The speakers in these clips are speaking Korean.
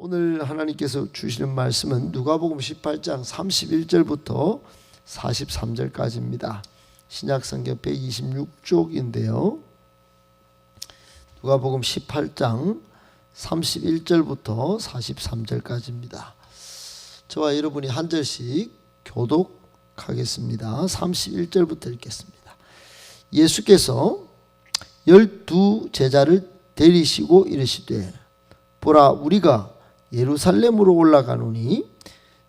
오늘 하나님께서 주시는 말씀은 누가복음 18장 31절부터 43절까지입니다. 신약성경 126쪽인데요. 누가복음 18장 31절부터 43절까지입니다. 저와 여러분이 한 절씩 교독하겠습니다. 31절부터 읽겠습니다. 예수께서 12 제자를 데리시고 이르시되 보라, 우리가 예루살렘으로 올라가노니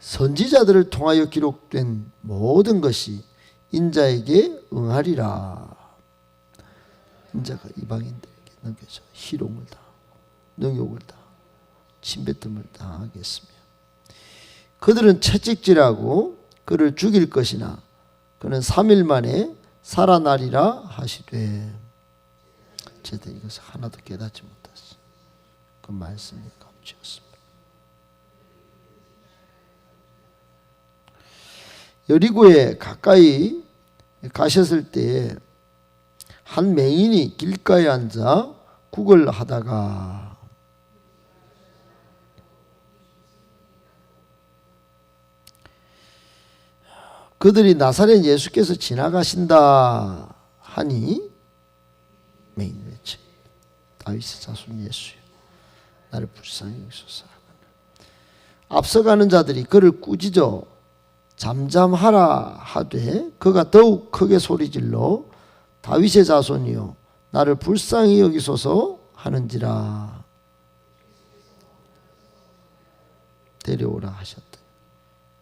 선지자들을 통하여 기록된 모든 것이 인자에게 응하리라. 인자가 이방인들에게 넘겨져 희롱을 당하고 능욕을 당하고 침뱉음을 당하겠으며 그들은 채찍질하고 그를 죽일 것이나 그는 3일 만에 살아나리라 하시되 제들 이것을 하나도 깨닫지 못했어. 그 말씀이 감추었습니다. 여리고에 가까이 가셨을 때에 한 맹인이 길가에 앉아 구걸하다가 그들이 나사렛 예수께서 지나가신다 하니 맹인이 외쳐 다윗의 자손 예수여 나를 불쌍히 여기소서. 앞서가는 자들이 그를 꾸짖어 잠잠하라 하되 그가 더욱 크게 소리질러 다윗의 자손이여 나를 불쌍히 여기소서 하는지라. 데려오라 하셨다.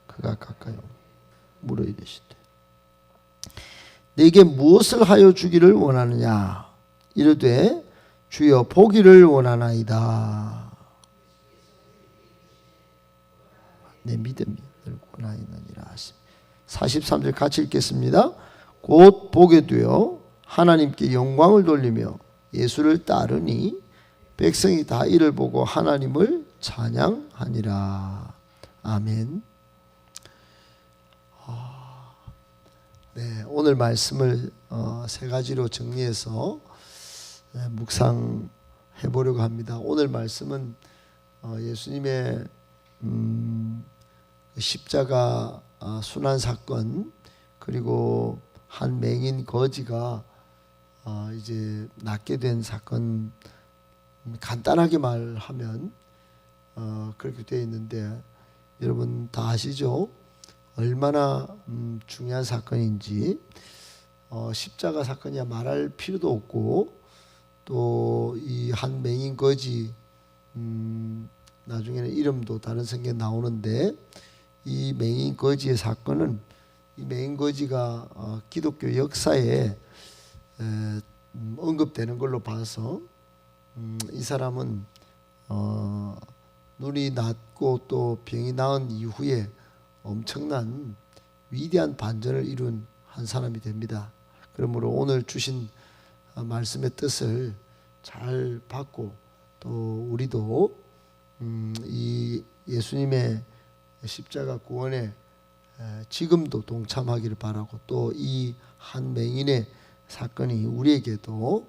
그가 가까이 물어 이르시되 내게 무엇을 하여 주기를 원하느냐. 이르되 주여 보기를 원하나이다. 내 믿음이 늘 원하이느니라 하시니 43절 같이 읽겠습니다. 곧 보게 되어 하나님께 영광을 돌리며 예수를 따르니 백성이 다 이를 보고 하나님을 찬양하니라. 아멘. 네, 오늘 말씀을 세 가지로 정리해서 묵상해 보려고 합니다. 오늘 말씀은 예수님의 십자가 순환 사건, 그리고 한 맹인 거지가 이제 낫게 된 사건, 간단하게 말하면 그렇게 되어 있는데 여러분 다 아시죠? 얼마나 중요한 사건인지. 십자가 사건이야 말할 필요도 없고, 또 이 한 맹인 거지 나중에는 이름도 다른 성경에 나오는데, 이 맹인 거지의 사건은 이 맹인 거지가 기독교 역사에 언급되는 걸로 봐서 이 사람은 눈이 낫고 또 병이 나은 이후에 엄청난 위대한 반전을 이룬 한 사람이 됩니다. 그러므로 오늘 주신 말씀의 뜻을 잘 받고 또 우리도 이 예수님의 십자가 구원에 지금도 동참하기를 바라고, 또 이 한 맹인의 사건이 우리에게도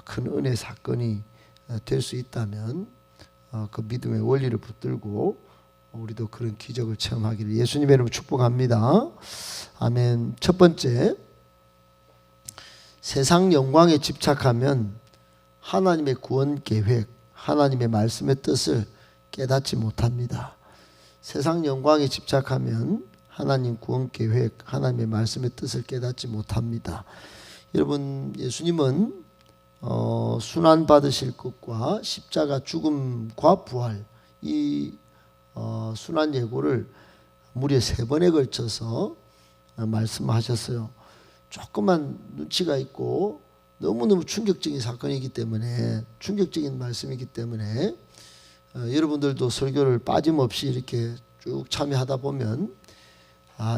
큰 은혜 사건이 될 수 있다면 그 믿음의 원리를 붙들고 우리도 그런 기적을 체험하기를 예수님의 이름으로 축복합니다. 아멘. 첫 번째, 세상 영광에 집착하면 하나님의 구원 계획, 하나님의 말씀의 뜻을 깨닫지 못합니다. 세상 영광에 집착하면 하나님 구원 계획, 하나님의 말씀의 뜻을 깨닫지 못합니다. 여러분, 예수님은 순환 받으실 것과 십자가 죽음과 부활, 이 순환 예고를 무려 3번에 걸쳐서 말씀하셨어요. 조금만 눈치가 있고 너무너무 충격적인 사건이기 때문에, 충격적인 말씀이기 때문에 여러분들도 설교를 빠짐없이 이렇게 쭉 참여하다 보면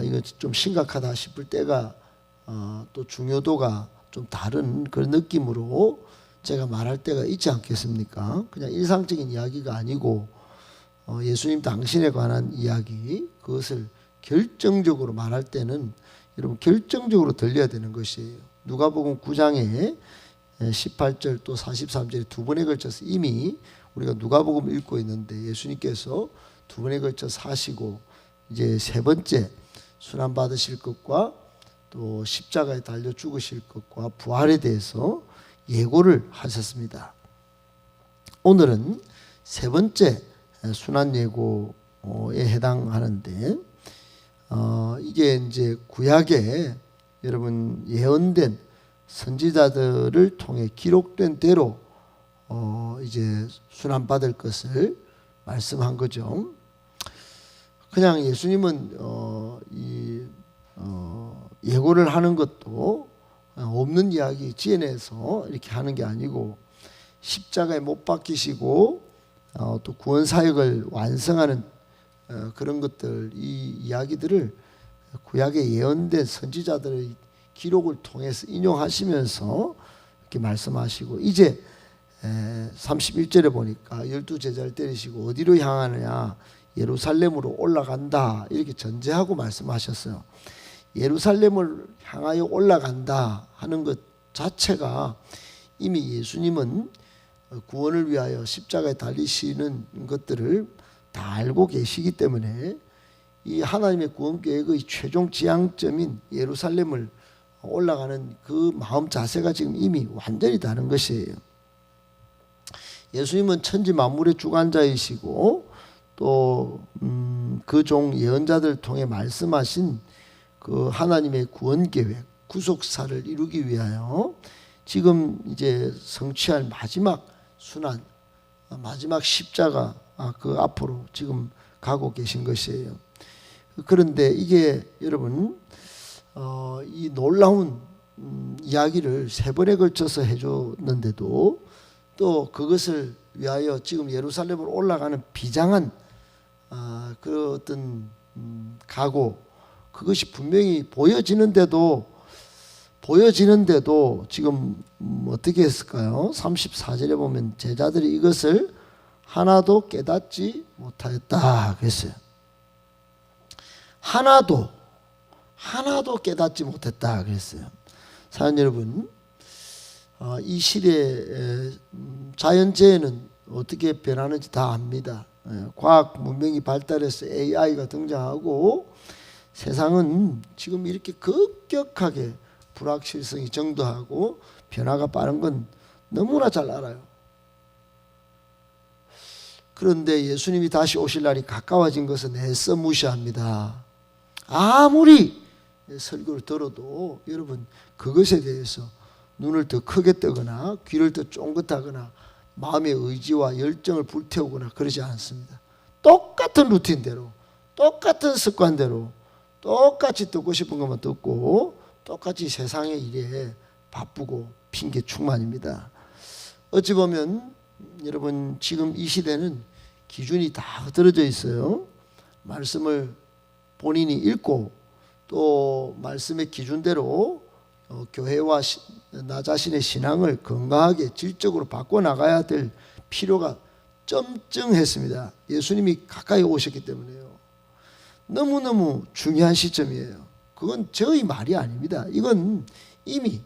이거 좀 심각하다 싶을 때가 또 중요도가 좀 다른 그런 느낌으로 제가 말할 때가 있지 않겠습니까? 그냥 일상적인 이야기가 아니고 예수님 당신에 관한 이야기, 그것을 결정적으로 말할 때는 여러분 결정적으로 들려야 되는 것이에요. 누가복음 9장에 18절 또 43절에 2번에 걸쳐서 이미 우리가 누가복음 읽고 있는데 예수님께서 두 번에 걸쳐 사시고 이제 세 번째 순환 받으실 것과 또 십자가에 달려 죽으실 것과 부활에 대해서 예고를 하셨습니다. 오늘은 세 번째 순환 예고에 해당하는데 이게 이제 구약에 여러분 예언된 선지자들을 통해 기록된 대로 이제 순환 받을 것을 말씀한 거죠. 그냥 예수님은 예고를 하는 것도 없는 이야기 지어내서 이렇게 하는 게 아니고 십자가에 못 박히시고 또 구원 사역을 완성하는 그런 것들, 이 이야기들을 구약에 예언된 선지자들의 기록을 통해서 인용하시면서 이렇게 말씀하시고 이제 31절에 보니까 12제자를 때리시고 어디로 향하느냐, 예루살렘으로 올라간다 이렇게 전제하고 말씀하셨어요. 예루살렘을 향하여 올라간다 하는 것 자체가 이미 예수님은 구원을 위하여 십자가에 달리시는 것들을 다 알고 계시기 때문에 이 하나님의 구원 계획의 최종 지향점인 예루살렘을 올라가는 그 마음 자세가 지금 이미 완전히 다른 것이에요. 예수님은 천지 만물의 주관자이시고 또 그 종 예언자들을 통해 말씀하신 그 하나님의 구원 계획, 구속사를 이루기 위하여 지금 이제 성취할 마지막 순환, 마지막 십자가 그 앞으로 지금 가고 계신 것이에요. 그런데 이게 여러분 이 놀라운 이야기를 세 번에 걸쳐서 해줬는데도 또 그것을 위하여 지금 예루살렘으로 올라가는 비장한 그 어떤 각오, 그것이 분명히 보여지는데도 지금 어떻게 했을까요? 34절에 보면 제자들이 이것을 하나도 깨닫지 못하였다 그랬어요. 하나도 깨닫지 못했다 그랬어요. 사랑하는 여러분, 이 시대에 자연재해는 어떻게 변하는지 다 압니다. 과학 문명이 발달해서 AI가 등장하고 세상은 지금 이렇게 급격하게 불확실성이 정도하고 변화가 빠른 건 너무나 잘 알아요. 그런데 예수님이 다시 오실 날이 가까워진 것은 애써 무시합니다. 아무리 설교를 들어도 여러분 그것에 대해서 눈을 더 크게 뜨거나 귀를 더 쫑긋하거나 마음의 의지와 열정을 불태우거나 그러지 않습니다. 똑같은 루틴대로, 똑같은 습관대로 똑같이 듣고 싶은 것만 듣고 똑같이 세상의 일에 바쁘고 핑계 충만입니다. 어찌 보면 여러분 지금 이 시대는 기준이 다 흐트러져 있어요. 말씀을 본인이 읽고 또 말씀의 기준대로 교회와 나 자신의 신앙을 건강하게 질적으로 바꿔나가야 될 필요가 쫌쫌했습니다. 예수님이 가까이 오셨기 때문에요. 너무너무 중요한 시점이에요. 그건 저의 말이 아닙니다. 이건 이미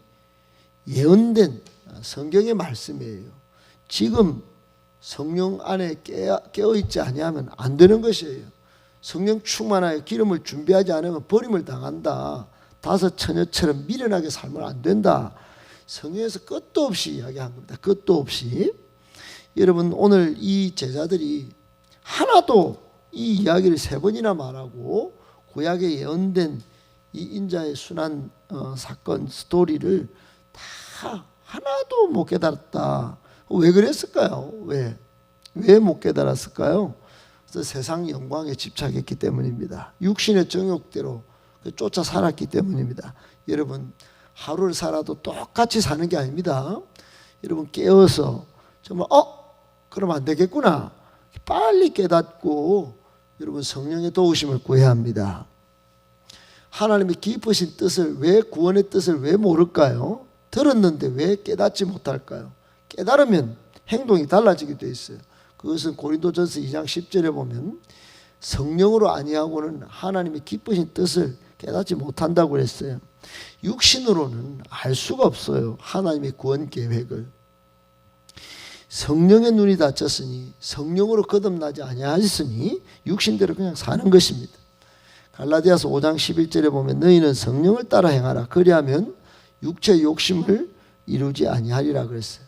예언된 성경의 말씀이에요. 지금 성령 안에 깨어있지 아니하면 안 되는 것이에요. 성령 충만하여 기름을 준비하지 않으면 버림을 당한다. 다섯 처녀처럼 미련하게 살면 안 된다. 성경에서 끝도 없이 이야기한 겁니다. 끝도 없이. 여러분 오늘 이 제자들이 하나도 이 이야기를 세 번이나 말하고 구약에 예언된 이 인자의 순환 사건 스토리를 다 하나도 못 깨달았다. 왜 그랬을까요? 왜 못 깨달았을까요? 그래서 세상 영광에 집착했기 때문입니다. 육신의 정욕대로 쫓아 살았기 때문입니다. 여러분 하루를 살아도 똑같이 사는 게 아닙니다. 여러분 깨어서 정말 그러면 안 되겠구나. 빨리 깨닫고 여러분 성령의 도우심을 구해야 합니다. 하나님의 깊으신 뜻을 구원의 뜻을 왜 모를까요? 들었는데 왜 깨닫지 못할까요? 깨달으면 행동이 달라지게 돼 있어요. 그것은 고린도전서 2장 10절에 보면 성령으로 아니하고는 하나님의 깊으신 뜻을 깨닫지 못한다고 그랬어요. 육신으로는 알 수가 없어요. 하나님의 구원 계획을. 성령의 눈이 닫혔으니 성령으로 거듭나지 아니하였으니 육신대로 그냥 사는 것입니다. 갈라디아서 5장 11절에 보면 너희는 성령을 따라 행하라. 그리하면 육체의 욕심을 이루지 아니하리라 그랬어요.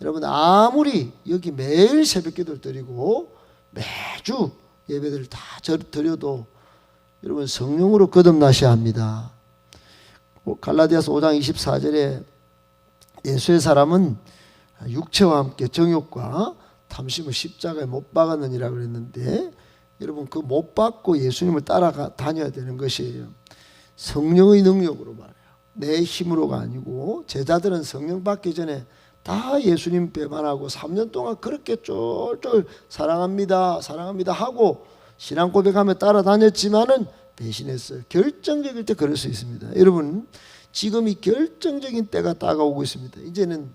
여러분 아무리 여기 매일 새벽기도를 드리고 매주 예배들을 다 드려도 여러분 성령으로 거듭나셔야 합니다. 갈라디아서 5장 24절에 예수의 사람은 육체와 함께 정욕과 탐심을 십자가에 못 박았느니라 그랬는데 여러분 그 못 박고 예수님을 따라다녀야 되는 것이에요. 성령의 능력으로 말해요. 내 힘으로가 아니고 제자들은 성령 받기 전에 다 예수님 배반하고 3년 동안 그렇게 쫄쫄 사랑합니다 사랑합니다 하고 신앙 고백하며 따라다녔지만은 배신했어요. 결정적일 때 그럴 수 있습니다. 여러분 지금 이 결정적인 때가 다가오고 있습니다. 이제는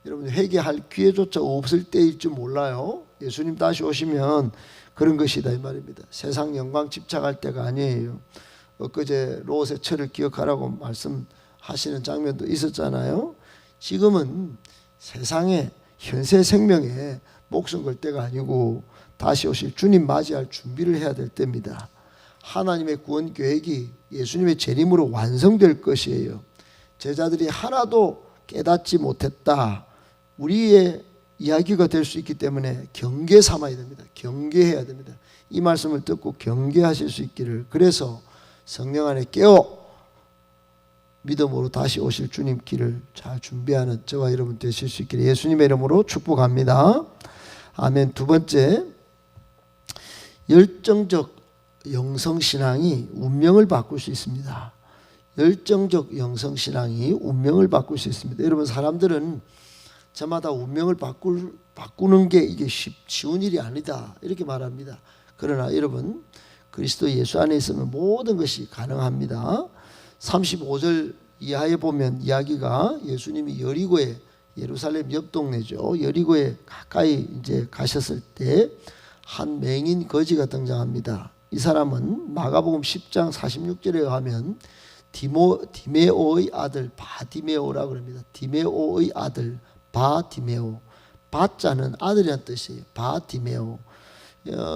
여러분 회개할 기회조차 없을 때일 줄 몰라요. 예수님 다시 오시면 그런 것이다 이 말입니다. 세상 영광 집착할 때가 아니에요. 엊그제 롯의 철을 기억하라고 말씀하시는 장면도 있었잖아요. 지금은 세상에 현세 생명에 목숨 걸 때가 아니고 다시 오실 주님 맞이할 준비를 해야 될 때입니다. 하나님의 구원 계획이 예수님의 재림으로 완성될 것이에요. 제자들이 하나도 깨닫지 못했다. 우리의 이야기가 될 수 있기 때문에 경계 삼아야 됩니다. 경계해야 됩니다. 이 말씀을 듣고 경계하실 수 있기를. 그래서 성령 안에 깨어 믿음으로 다시 오실 주님 길을 잘 준비하는 저와 여러분 되실 수 있기를 예수님의 이름으로 축복합니다. 아멘. 두 번째, 열정적 영성신앙이 운명을 바꿀 수 있습니다. 열정적 영성신앙이 운명을 바꿀 수 있습니다. 여러분 사람들은 저마다 운명을 바꾸는 게 이게 쉬운 일이 아니다 이렇게 말합니다. 그러나 여러분 그리스도 예수 안에 있으면 모든 것이 가능합니다. 35절 이하에 보면 이야기가 예수님이 여리고에 예루살렘 옆 동네죠. 여리고에 가까이 이제 가셨을 때 한 맹인 거지가 등장합니다. 이 사람은 마가복음 10장 46절에 의하면 디메오의 아들 바디메오라고 합니다. 디메오의 아들 바디메오. 바자는 아들이란 뜻이에요. 바디메오.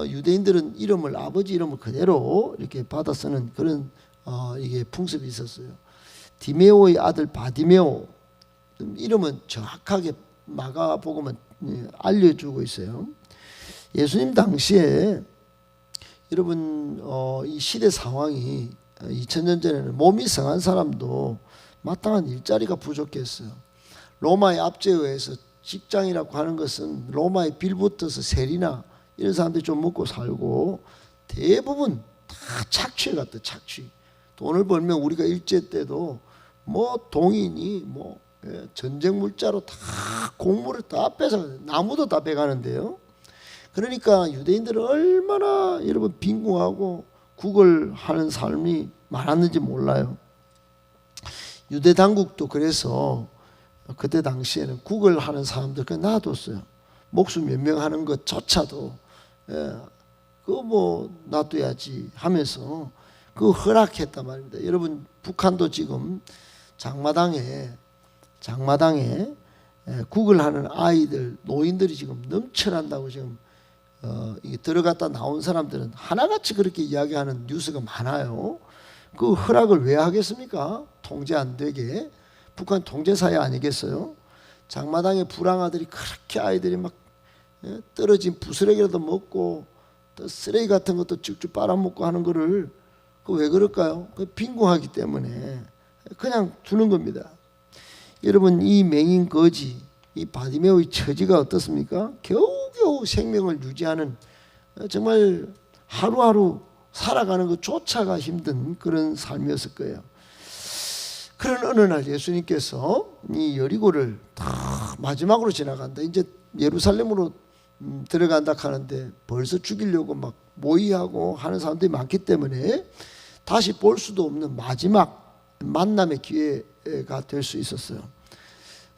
유대인들은 이름을 아버지 이름을 그대로 이렇게 받아 쓰는 그런 이게 풍습이 있었어요. 디메오의 아들 바디메오. 이름은 정확하게 마가복음은 알려주고 있어요. 예수님 당시에 여러분 이 시대 상황이 2000년 전에는 몸이 성한 사람도 마땅한 일자리가 부족했어요. 로마의 압제에 의해서 직장이라고 하는 것은 로마의 빌붙어서 세리나 이런 사람들이 좀 먹고 살고 대부분 다 착취에 갔다. 착취. 돈을 벌면 우리가 일제 때도 뭐 동인이 뭐 전쟁 물자로 다 곡물을 다 뺏어 나무도 다 빼가는데요. 그러니까 유대인들은 얼마나 여러분 빈궁하고 구걸하는 삶이 많았는지 몰라요. 유대 당국도 그래서 그때 당시에는 구걸하는 사람들 그냥 놔뒀어요. 목숨 연명하는 것조차도 그거 뭐 놔둬야지 하면서 그거 허락했단 말입니다. 여러분 북한도 지금 장마당에 구걸하는 아이들 노인들이 지금 넘쳐난다고 지금 이게 들어갔다 나온 사람들은 하나같이 그렇게 이야기하는 뉴스가 많아요. 그 허락을 왜 하겠습니까? 통제 안 되게. 북한 통제사회 아니겠어요? 장마당에 불황아들이 그렇게 아이들이 막 떨어진 부스러기라도 먹고 또 쓰레기 같은 것도 쭉쭉 빨아먹고 하는 거를 그 왜 그럴까요? 그 빈궁하기 때문에 그냥 두는 겁니다. 여러분 이 맹인 거지 이 바디메오의 처지가 어떻습니까? 겨우겨우 생명을 유지하는 정말 하루하루 살아가는 것조차가 힘든 그런 삶이었을 거예요. 그런 어느 날 예수님께서 이 여리고를 다 마지막으로 지나간다. 이제 예루살렘으로 들어간다 하는데 벌써 죽이려고 막 모의하고 하는 사람들이 많기 때문에 다시 볼 수도 없는 마지막 만남의 기회가 될 수 있었어요.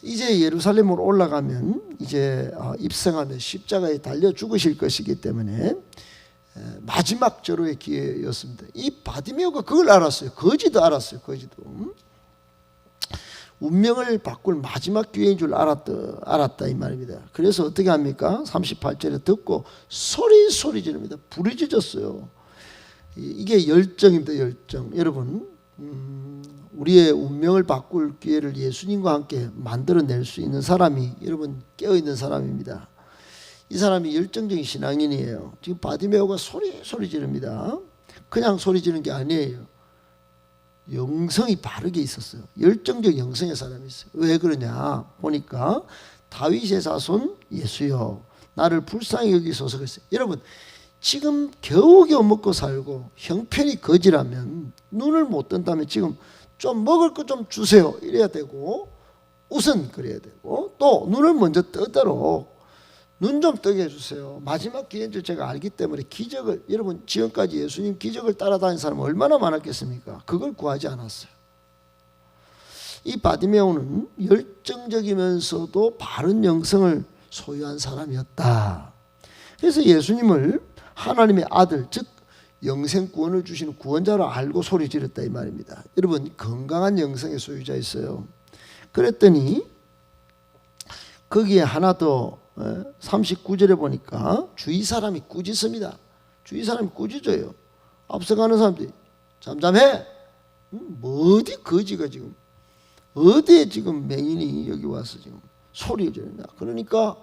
이제 예루살렘으로 올라가면 이제 입성하면 십자가에 달려 죽으실 것이기 때문에 마지막 절호의 기회였습니다. 이 바디메오가 그걸 알았어요. 거지도 알았어요. 거지도. 운명을 바꿀 마지막 기회인 줄 알았다 이 말입니다. 그래서 어떻게 합니까? 38절에 듣고 소리 지릅니다. 부르짖었어요. 이게 열정입니다. 열정. 여러분, 우리의 운명을 바꿀 기회를 예수님과 함께 만들어낼 수 있는 사람이 여러분 깨어있는 사람입니다. 이 사람이 열정적인 신앙인이에요. 지금 바디메오가 소리 지릅니다. 그냥 소리 지르는 게 아니에요. 영성이 바르게 있었어요. 열정적 영성의 사람이 있어요. 왜 그러냐 보니까 다윗의 자손 예수여 나를 불쌍히 여기소서 그랬어요. 여러분 지금 겨우겨우 먹고 살고 형편이 거지라면 눈을 못 뜬다면 지금 좀 먹을 거 좀 주세요 이래야 되고 우선 그래야 되고 또 눈을 먼저 뜨도록 눈 좀 뜨게 해주세요. 마지막 기회인 줄 제가 알기 때문에 기적을 여러분 지금까지 예수님 기적을 따라다닌 사람은 얼마나 많았겠습니까? 그걸 구하지 않았어요. 이 바디메오는 열정적이면서도 바른 영성을 소유한 사람이었다. 그래서 예수님을 하나님의 아들 즉 영생 구원을 주시는 구원자로 알고 소리 지렀다 이 말입니다. 여러분 건강한 영성의 소유자 있어요. 그랬더니 거기에 하나 더 39절에 보니까 주위 사람이 꾸짖습니다. 주위 사람이 꾸짖어요. 앞서가는 사람들이 잠잠해. 어디 거지가 지금 어디에 지금 맹인이 여기 와서 지금 소리 지르냐. 그러니까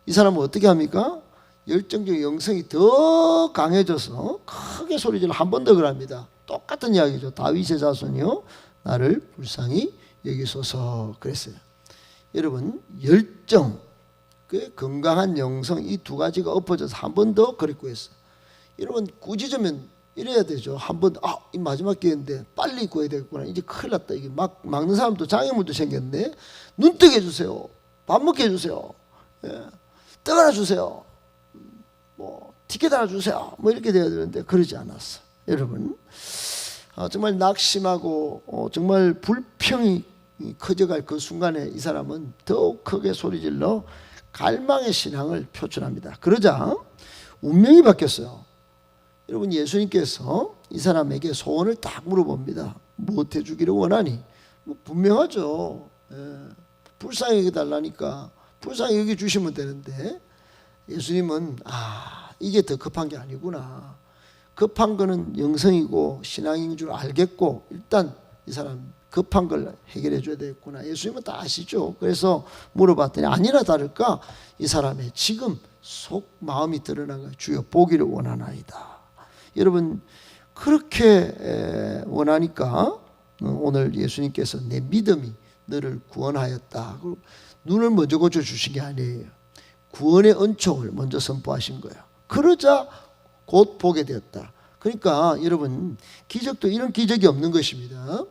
이 사람은 어떻게 합니까? 열정적 영성이 더 강해져서 크게 소리 질러 한 번 더 그럽니다. 똑같은 이야기죠. 다윗의 자손이요 나를 불쌍히 여기소서 그랬어요. 여러분 열정 그 건강한 영성 이 두 가지가 엎어져서 한 번 더 그랬고 했어요. 여러분 꾸짖으면 이래야 되죠. 한 번 이 마지막 기회인데 빨리 구해야 되겠구나. 이제 큰일 났다. 이게 막는 사람도 장애물도 생겼네. 눈 뜨게 해주세요. 밥 먹게 해주세요. 떡 하나 주세요. 뭐 티켓 하나 주세요. 뭐 이렇게 돼야 되는데 그러지 않았어. 여러분 정말 낙심하고 정말 불평이 커져갈 그 순간에 이 사람은 더욱 크게 소리질러 갈망의 신앙을 표출합니다. 그러자 운명이 바뀌었어요. 여러분 예수님께서 이 사람에게 소원을 딱 물어봅니다. 무엇 해주기를 원하니? 뭐 분명하죠. 불쌍히 여겨달라니까 불쌍히 여겨주시면 되는데 예수님은 이게 더 급한 게 아니구나. 급한 거는 영성이고 신앙인 줄 알겠고 일단 이 사람 급한 걸 해결해 줘야 되겠구나. 예수님은 다 아시죠. 그래서 물어봤더니 아니나 다를까 이 사람의 지금 속 마음이 드러난 거예요. 주여 보기를 원하나이다. 여러분 그렇게 원하니까 오늘 예수님께서 내 믿음이 너를 구원하였다. 눈을 먼저 고쳐주신 게 아니에요. 구원의 은총을 먼저 선포하신 거예요. 그러자 곧 보게 되었다. 그러니까 여러분 기적도 이런 기적이 없는 것입니다.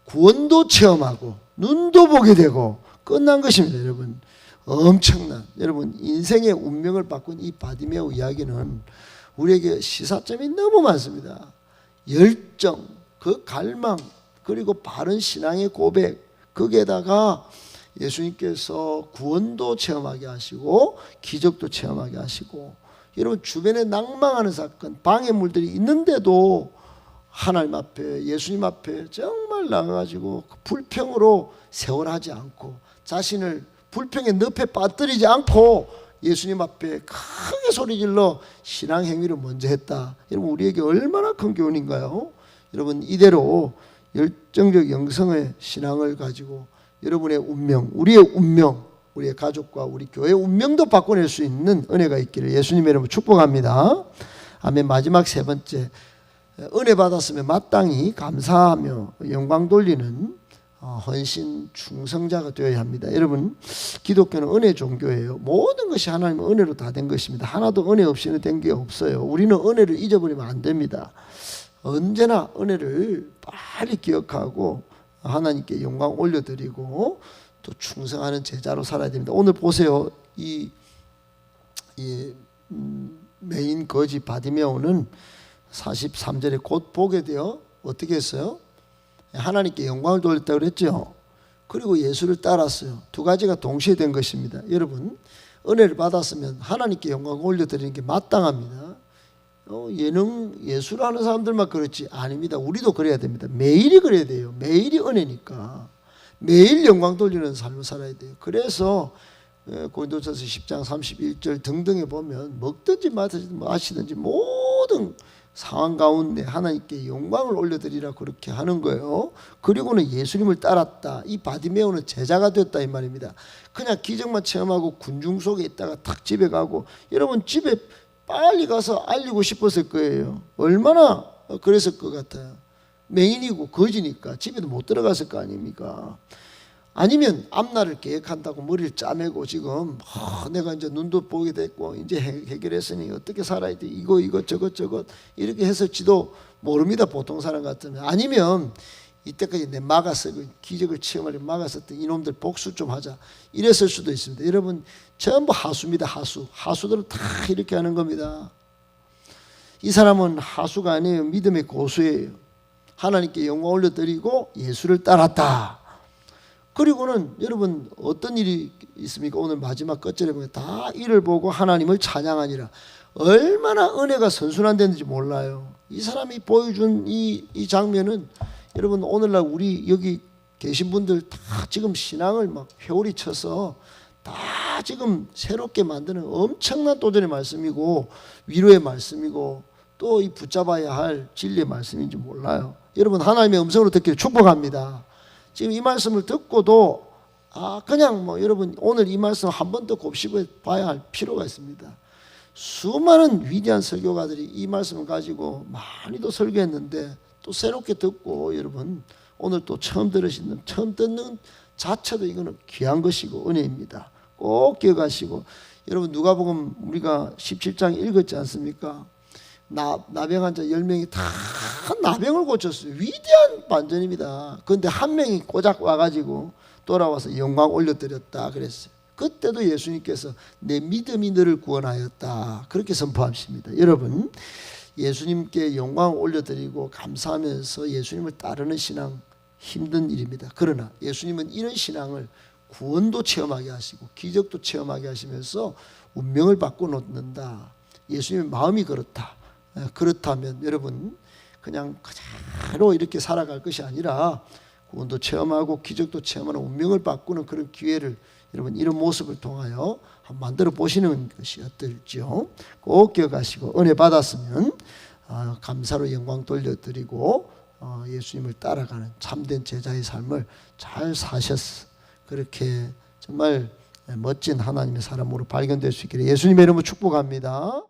구원도 체험하고 눈도 보게 되고 끝난 것입니다. 여러분 엄청난 여러분 인생의 운명을 바꾼 이 바디메오 이야기는 우리에게 시사점이 너무 많습니다. 열정, 그 갈망 그리고 바른 신앙의 고백 거기에다가 예수님께서 구원도 체험하게 하시고 기적도 체험하게 하시고 여러분 주변에 낭망하는 사건 방해물들이 있는데도 하나님 앞에 예수님 앞에 정말 나가가지고 불평으로 세월하지 않고 자신을 불평의 늪에 빠뜨리지 않고 예수님 앞에 크게 소리질러 신앙 행위를 먼저 했다. 여러분 우리에게 얼마나 큰 교훈인가요? 여러분 이대로 열정적 영성의 신앙을 가지고 여러분의 운명, 우리의 운명, 우리의 가족과 우리 교회의 운명도 바꿔낼 수 있는 은혜가 있기를 예수님의 이름으로 축복합니다. 아멘. 마지막 세 번째 은혜 받았으면 마땅히 감사하며 영광 돌리는 헌신 충성자가 되어야 합니다. 여러분 기독교는 은혜 종교예요. 모든 것이 하나님의 은혜로 다 된 것입니다. 하나도 은혜 없이는 된 게 없어요. 우리는 은혜를 잊어버리면 안 됩니다. 언제나 은혜를 빨리 기억하고 하나님께 영광 올려드리고 또 충성하는 제자로 살아야 됩니다. 오늘 보세요. 이 메인 거지 바디메오는 43절에 곧 보게 되어 어떻게 했어요? 하나님께 영광을 돌렸다고 그랬죠. 그리고 예수를 따랐어요. 두 가지가 동시에 된 것입니다. 여러분 은혜를 받았으면 하나님께 영광을 올려드리는 게 마땅합니다. 예수를 하는 사람들만 그렇지 아닙니다. 우리도 그래야 됩니다. 매일이 그래야 돼요. 매일이 은혜니까 매일 영광 돌리는 삶을 살아야 돼요. 그래서 고린도전서 10장 31절 등등에 보면 먹든지 마시든지 모든 상황 가운데 하나님께 영광을 올려드리라 그렇게 하는 거예요. 그리고는 예수님을 따랐다. 이 바디메오는 제자가 됐다 이 말입니다. 그냥 기적만 체험하고 군중 속에 있다가 탁 집에 가고, 여러분 집에 빨리 가서 알리고 싶었을 거예요. 얼마나 그랬을 것 같아요. 맹인이고 거지니까 집에도 못 들어갔을 거 아닙니까? 아니면 앞날을 계획한다고 머리를 짜매고 지금 내가 이제 눈도 보게 됐고 이제 해결했으니 어떻게 살아야 돼, 이거 저것 이렇게 했을지도 모릅니다, 보통 사람 같으면. 아니면 이때까지 내 막았어, 기적을 체험하려고 막았었던 이놈들 복수 좀 하자, 이랬을 수도 있습니다. 여러분 전부 하수입니다. 하수들은 다 이렇게 하는 겁니다. 이 사람은 하수가 아니에요. 믿음의 고수예요. 하나님께 영광 올려드리고 예수를 따랐다. 그리고는 여러분 어떤 일이 있습니까? 오늘 마지막 끝절에 보면 다 이를 보고 하나님을 찬양하니라. 얼마나 은혜가 선순환됐는지 몰라요. 이 사람이 보여준 이 장면은 여러분 오늘날 우리 여기 계신 분들 다 지금 신앙을 막 회오리 쳐서 다 지금 새롭게 만드는 엄청난 도전의 말씀이고 위로의 말씀이고 또 이 붙잡아야 할 진리의 말씀인지 몰라요. 여러분 하나님의 음성으로 듣기를 축복합니다. 지금 이 말씀을 듣고도 그냥 여러분 오늘 이 말씀 한 번 더 곱씹어 봐야 할 필요가 있습니다. 수많은 위대한 설교가들이 이 말씀을 가지고 많이도 설교했는데 또 새롭게 듣고, 여러분 오늘 또 처음 듣는 자체도 이거는 귀한 것이고 은혜입니다. 꼭 기억하시고, 여러분 누가복음 우리가 17장 읽었지 않습니까? 나병 환자 10명이 다 나병을 고쳤어요. 위대한 반전입니다. 그런데 한 명이 꼬작 와가지고 돌아와서 영광 올려드렸다 그랬어요. 그때도 예수님께서 내 믿음이 너를 구원하였다 그렇게 선포하십니다. 여러분 예수님께 영광 올려드리고 감사하면서 예수님을 따르는 신앙 힘든 일입니다. 그러나 예수님은 이런 신앙을 구원도 체험하게 하시고 기적도 체험하게 하시면서 운명을 바꿔놓는다. 예수님의 마음이 그렇다. 그렇다면 여러분 그냥 그대로 이렇게 살아갈 것이 아니라 구원도 체험하고 기적도 체험하는 운명을 바꾸는 그런 기회를 여러분 이런 모습을 통하여 한번 만들어 보시는 것이 어떨지요. 꼭 기억하시고 은혜 받았으면 감사로 영광 돌려드리고 예수님을 따라가는 참된 제자의 삶을 잘 사셨어. 그렇게 정말 멋진 하나님의 사람으로 발견될 수 있기를 예수님의 이름으로 축복합니다.